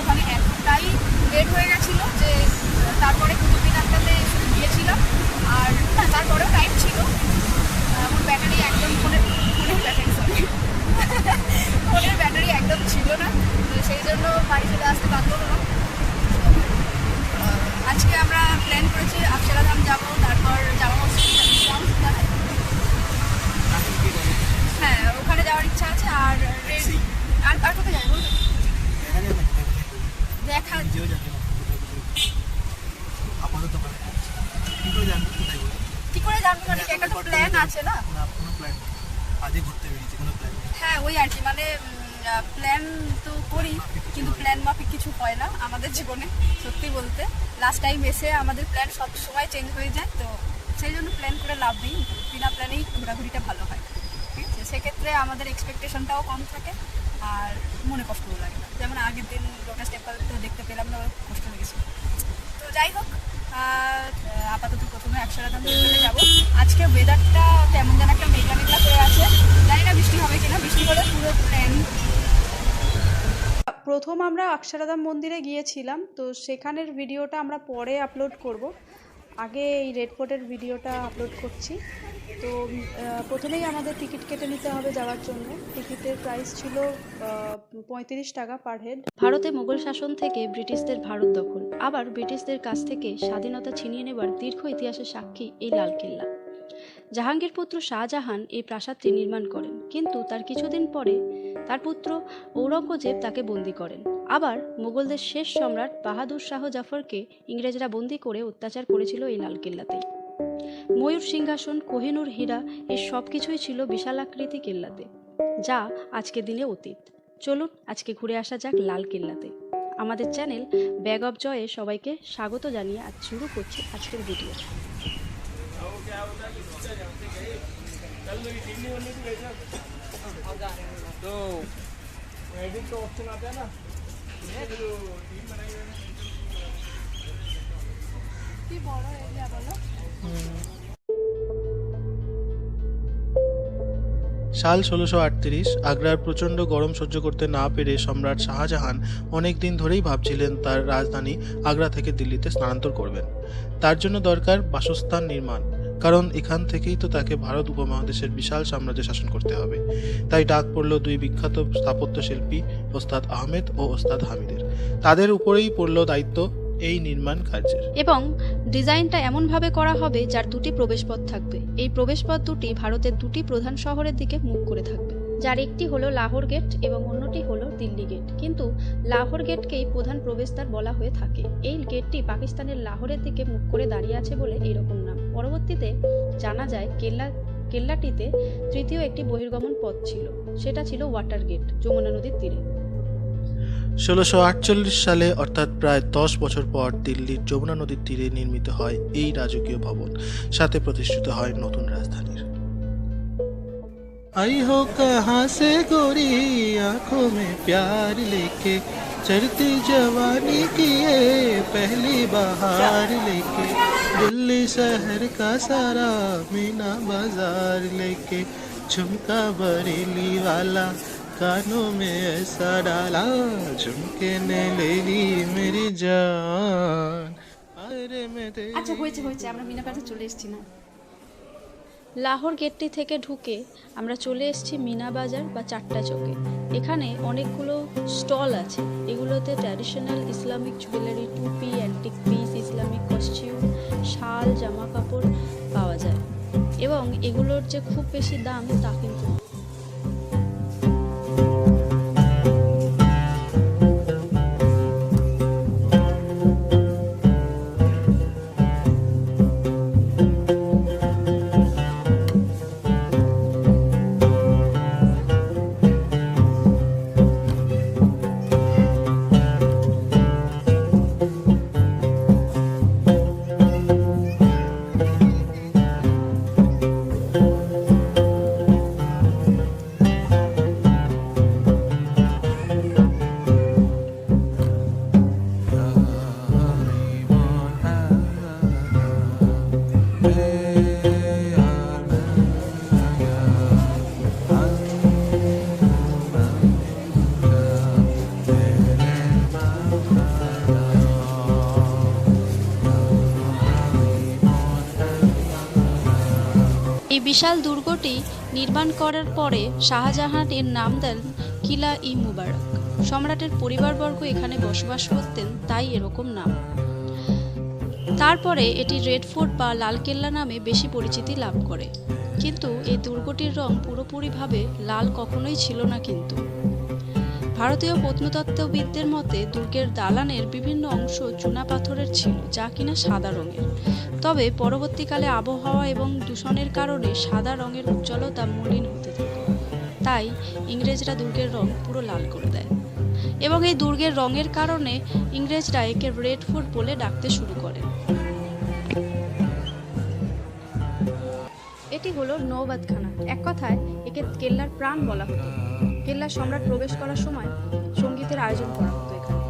ওখানে এতটাই লেট হয়ে গেছিলো যে তারপরে কুতুব মিনারটাতে শুধু গিয়েছিলাম। আর তারপরেও টাইম ছিল, আমার ব্যাটারি একদম ফোনের ব্যাটারি একদম ছিল না, তো সেই জন্য বাড়ি চলে আসতে বাধ্য হলাম। আজকে আমরা প্ল্যান করেছি অক্ষরাধাম যাবো, তারপর জামা মসজিদ, হ্যাঁ ওখানে যাওয়ার ইচ্ছা আছে। আর আর কোথায় যাবো দেখা কি করে জানবো, মানে একটা তো প্ল্যান আছে না। হ্যাঁ ওই আর কি, মানে প্ল্যান তো করি কিন্তু প্ল্যান মাফিক কিছু হয় না আমাদের জীবনে। সত্যি বলতে লাস্ট টাইম এসে আমাদের প্ল্যান সব সময় চেঞ্জ হয়ে যায়, তো সেই জন্য প্ল্যান করে লাভ নেই, বিনা প্ল্যানেই ঘোরাঘুরিটা ভালো হয়। ঠিক আছে, সেক্ষেত্রে আমাদের এক্সপেকটেশনটাও কম থাকে আর মনে কষ্টও লাগে না। যেমন আগের দিন লোটাস টেম্পল তো দেখতে পেলাম না, কষ্ট লেগেছিল। তো যাই হোক, আপাতত প্রথমে অক্ষরাধাম চলে যাবো। আজকে ওয়েদারটা কেমন যেন একটা মেঘলা মেঘলা করে আছে, জানি না বৃষ্টি হবে কিনা, বৃষ্টি হলে পুরো প্ল্যান। প্রথম আমরা অক্ষরাধাম মন্দিরে গিয়েছিলাম, তো সেখানের ভিডিওটা আমরা পরে আপলোড করব। আগে এই রেড ফোর্টের ভিডিওটা আপলোড করছি। তো প্রথমেই আমাদের টিকিট কেটে নিতে হবে যাওয়ার জন্য। টিকিটের প্রাইস ছিল 35 টাকা পার হেড। ভারতে মোগল শাসন থেকে ব্রিটিশদের ভারত দখল, আবার ব্রিটিশদের কাছ থেকে স্বাধীনতা ছিনিয়ে নেবার দীর্ঘ ইতিহাসের সাক্ষী এই লালকেল্লা। জাহাঙ্গীর পুত্র শাহজাহান এই প্রাসাদটি নির্মাণ করেন, কিন্তু তার কিছুদিন পরে তার পুত্র ঔরঙ্গজেব তাকে বন্দী করেন। আবার মোগলদের শেষ সম্রাট বাহাদুর শাহ জাফরকে ইংরেজরা বন্দী করে অত্যাচার করেছিল এই লালকেল্লাতেই। ময়ূর সিংহাসন, কোহিনূর হীরা, এর সব কিছুই ছিল বিশালাকৃতি কেল্লাতে, যা আজকের দিনে অতীত। চলুন আজকে ঘুরে আসা যাক লালকেল্লাতে। আমাদের চ্যানেল ব্যাগ অফ জয়ে সবাইকে স্বাগত জানিয়ে আজ শুরু করছি আজকের ভিডিও। तो एडिट का ऑप्शन आता है ना, কি বড় এরিয়া বলো। সাল 1638 আগ্রার প্রচণ্ড গরম সহ্য করতে না পেরে সম্রাট শাহজাহান অনেক দিন ধরেই ভাবছিলেন তার রাজধানী আগ্রা থেকে দিল্লিতে স্থানান্তর করবেন। তার জন্য দরকার বাসস্থান নির্মাণ, কারণ এখান থেকেই তো তাকে ভারত উপমহাদেশের বিশাল সাম্রাজ্য শাসন করতে হবে। তাই ডাক পড়ল দুই বিখ্যাত স্থাপত্য শিল্পী ওস্তাদ আহমেদ ও ওস্তাদ হামিদের। তাদের উপরেই পড়ল দায়িত্ব এই নির্মাণ কার্যের। এবং ডিজাইনটা এমনভাবে করা হবে যার দুটি প্রবেশপথ থাকবে। এই প্রবেশপথ দুটি ভারতের দুটি প্রধান শহরের দিকে মুখ করে থাকবে, যার একটি হলো লাহোর গেট এবং অন্যটি হলো দিল্লি গেট। কিন্তু লাহোর গেটকেই প্রধান প্রবেশদ্বার বলা হয়ে থাকে। এই গেটটি পাকিস্তানের লাহোরের দিকে মুখ করে দাঁড়িয়ে আছে বলে এইরকম নাম। পরবর্তীতে জানা যায় কেল্লাটিতে তৃতীয় একটি বহির্গমন পথ ছিল, সেটা ছিল ওয়াটার গেট, যমুনা নদীর তীরে। 1648 সালে অর্থাৎ প্রায় 10 বছর পর দিল্লির যমুনা নদীর তীরে নির্মিত হয় এই রাজকীয় ভবন, সাথে প্রতিষ্ঠিত হয় নতুন রাজধানীর। आई हो कहाँ से गोरी आंखों में प्यार लेके, चढ़ती जवानी की ये पहली बहार लेके, दिल्ली शहर का सारा मीना बाजार लेके, झुमका बरेली वाला कानों में ऐसा डाला, झुमके ने ले ली मेरी जान। अरे मैं আচ্ছা হয়েছে, আমরা মিনা বাজার চলে এসেছি না। লাহোর গেটটি থেকে ঢুকে আমরা চলে এসেছি মিনা বাজার বা চারটা চকে। এখানে অনেকগুলো স্টল আছে। এগুলোতে ট্র্যাডিশনাল ইসলামিক জুয়েলারি, টুপি, অ্যান্টিক পিস, ইসলামিক কস্টিউম, শাল, জামা কাপড় পাওয়া যায়। এবং এগুলোর যে খুব বেশি দাম তা কিন্তু না। বিশাল দুর্গটি নির্মাণ করার পরে শাহজাহান এর নাম দেন কিলা ই মুবারক। সম্রাটের পরিবারবর্গ এখানে বসবাস করতেন, তাই এরকম নাম। তারপরে এটি রেড ফোর্ট বা লালকেল্লা নামে বেশি পরিচিতি লাভ করে। কিন্তু এই দুর্গটির রং পুরোপুরিভাবে লাল কখনোই ছিল না। কিন্তু ভারতীয় প্রত্নতত্ত্ববিদদের মতে দুর্গের দালানের বিভিন্ন অংশ চুনাপাথরের ছিল, যা কিনা সাদা রঙের। তবে পরবর্তীকালে আবহাওয়া এবং দূষণের কারণে সাদা রঙের উজ্জ্বলতা মলিন হতে থাকে, তাই ইংরেজরা দুর্গের রং পুরো লাল করে দেয় এবং এই দুর্গের রঙের কারণে ইংরেজরা একে রেড ফোর্ট বলে ডাকতে শুরু করে। এটি হলো নৌবাদখানা। এক কথায় একে কেল্লার প্রাণ বলা হতো। কেল্লার সম্রাট প্রবেশ করার সময় সঙ্গীতের আয়োজন করা হতো এখানে।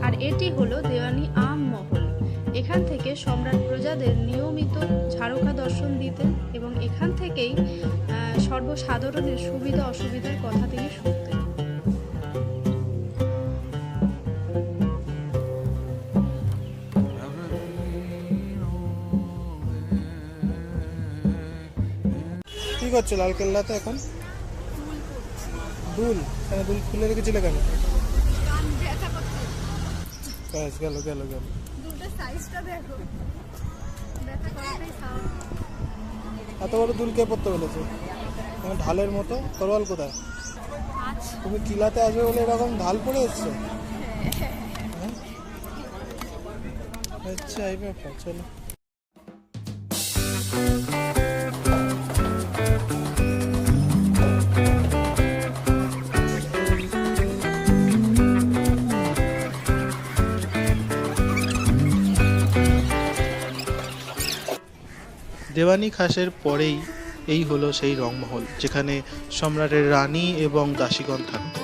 আর এটি হলো দেওয়ানি আম মহল। এখান থেকে সম্রাট প্রজাদের নিয়মিত ঝাড়খা দর্শন দিতেন এবং এখান থেকেই সর্বসাধারণের সুবিধা অসুবিধার কথা তিনি শুনতেন। কি করছো লালকেল্লাতে এখন? দুল? কেন দুল খুলে রেখেছিলে কেন? ব্যাস, গেল গেল গেল। দুলটার সাইজটা দেখো, ব্যথা করাটাই স্বাভাবিক। এত বড় দুল কে পড়তে বলেছে? ঢালের মতো তরোয়াল কোথায়? তুমি কিলাতে আসবে বলে এরকম ঢাল পড়ে এসছো? হ্যাঁ? আচ্ছা, এই ব্যাপার। চলো। দেওয়ানি খাসের পরেই এই হলো সেই রংমহল, যেখানে সম্রাটের রানী এবং দাসীগণ থাকত।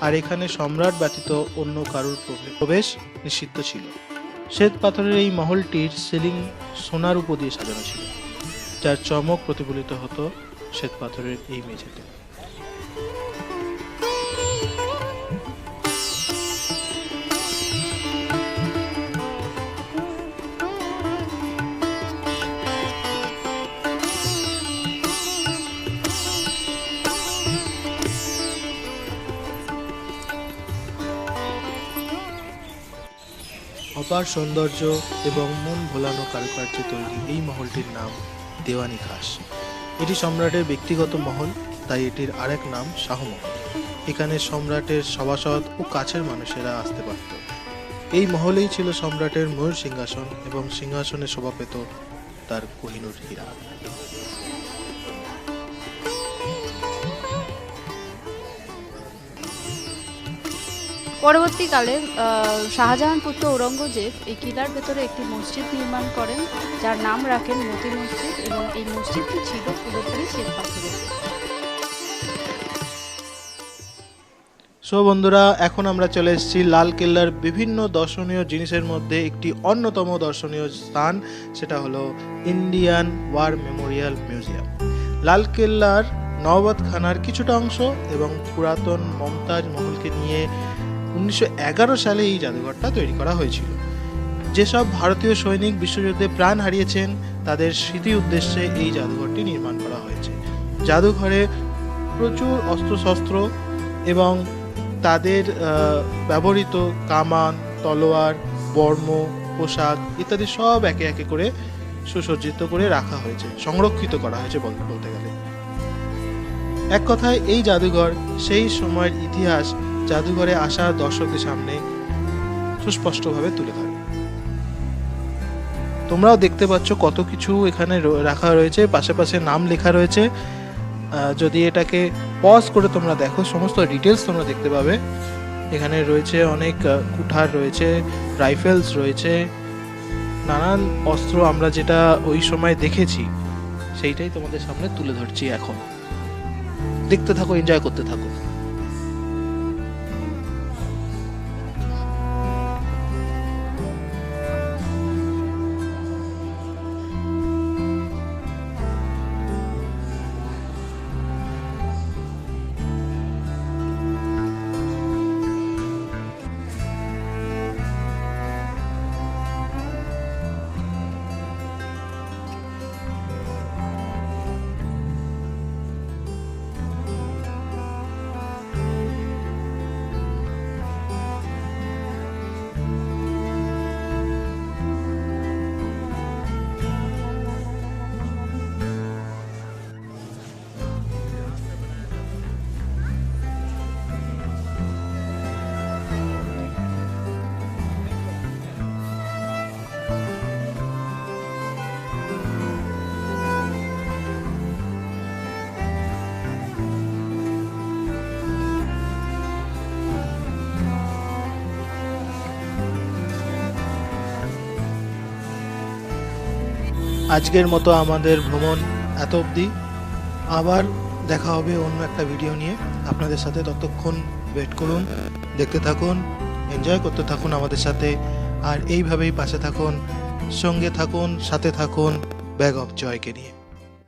আর এখানে সম্রাট ব্যতীত অন্য কারোর প্রবেশ নিষিদ্ধ ছিল। শ্বেত পাথরের এই মহলটির সিলিং সোনার উপর দিয়ে সাজানো ছিল, যার চমক প্রতিফলিত হতো শ্বেত পাথরের এই মেঝেতে। অপার সৌন্দর্য এবং মন ভোলানো কারুকার্যে তৈরি এই মহলটির নাম দেওয়ানি খাস। এটি সম্রাটের ব্যক্তিগত মহল, তাই এটির আরেক নাম শাহমহল। এখানে সম্রাটের সভাসদ ও কাছের মানুষেরা আসতে পারত। এই মহলেই ছিল সম্রাটের ময়ূর সিংহাসন এবং সিংহাসনে শোভা পেত তার কোহিনূর হীরা। পরবর্তীকালে শাহজাহান পুত্র ঔরঙ্গজেব এই কিলার ভেতরে একটি মসজিদ নির্মাণ করেন, যার নাম রাখেন মতি মসজিদ, এবং এই মসজিদটি ছিল পুরোপুরি শ্বেত পাথরের। সো বন্ধুরা, এখন আমরা চলে এসেছি লালকেল্লার বিভিন্ন দর্শনীয় জিনিসের মধ্যে একটি অন্যতম দর্শনীয় স্থান, সেটা হলো ইন্ডিয়ান ওয়ার মেমোরিয়াল মিউজিয়াম। লালকেল্লার নওবাদখানার কিছুটা অংশ এবং পুরাতন মমতাজ মহলকে নিয়ে 1911 সালে এই জাদুঘরটা তৈরি করা হয়েছিল। যেসব ভারতীয় সৈনিক বিশ্বযুদ্ধে প্রাণ হারিয়েছেন তাদের স্মৃতি উদ্দেশ্যে এই জাদুঘরটি নির্মাণ করা হয়েছে। জাদুঘরে প্রচুর অস্ত্রশস্ত্র এবং তাদের ব্যবহৃত কামান, তলোয়ার, বর্ম, পোশাক ইত্যাদি সব একে একে করে সুসজ্জিত করে রাখা হয়েছে, সংরক্ষিত করা হয়েছে বলতে গেলে। এক কথায় এই জাদুঘর সেই সময়ের ইতিহাস জাদুঘরে আসা দর্শকদের সামনে সুস্পষ্টভাবে তুলে ধরে। তোমরাও দেখতে পাচ্ছ কত কিছু এখানে রাখা রয়েছে, পাশে নাম লেখা রয়েছে। যদি এটাকে পজ করে তোমরা দেখো, সমস্ত ডিটেলস তোমরা দেখতে পাবে। এখানে রয়েছে অনেক কুঠার রয়েছে, রাইফেলস রয়েছে, নানান অস্ত্র আমরা যেটা ওই সময় দেখেছি সেইটাই তোমাদের সামনে তুলে ধরছি। এখন দেখতে থাকো, এনজয় করতে থাকো। আজকের মতো আমাদের ভ্রমণ এত অবধি। আবার দেখা হবে অন্য একটা ভিডিও নিয়ে আপনাদের সাথে। ততক্ষণ ওয়েট করুন, দেখতে থাকুন, এনজয় করতে থাকুন আমাদের সাথে। আর এইভাবেই পাশে থাকুন, সঙ্গে থাকুন, সাথে থাকুন ব্যাগ অফ জয়কে নিয়ে।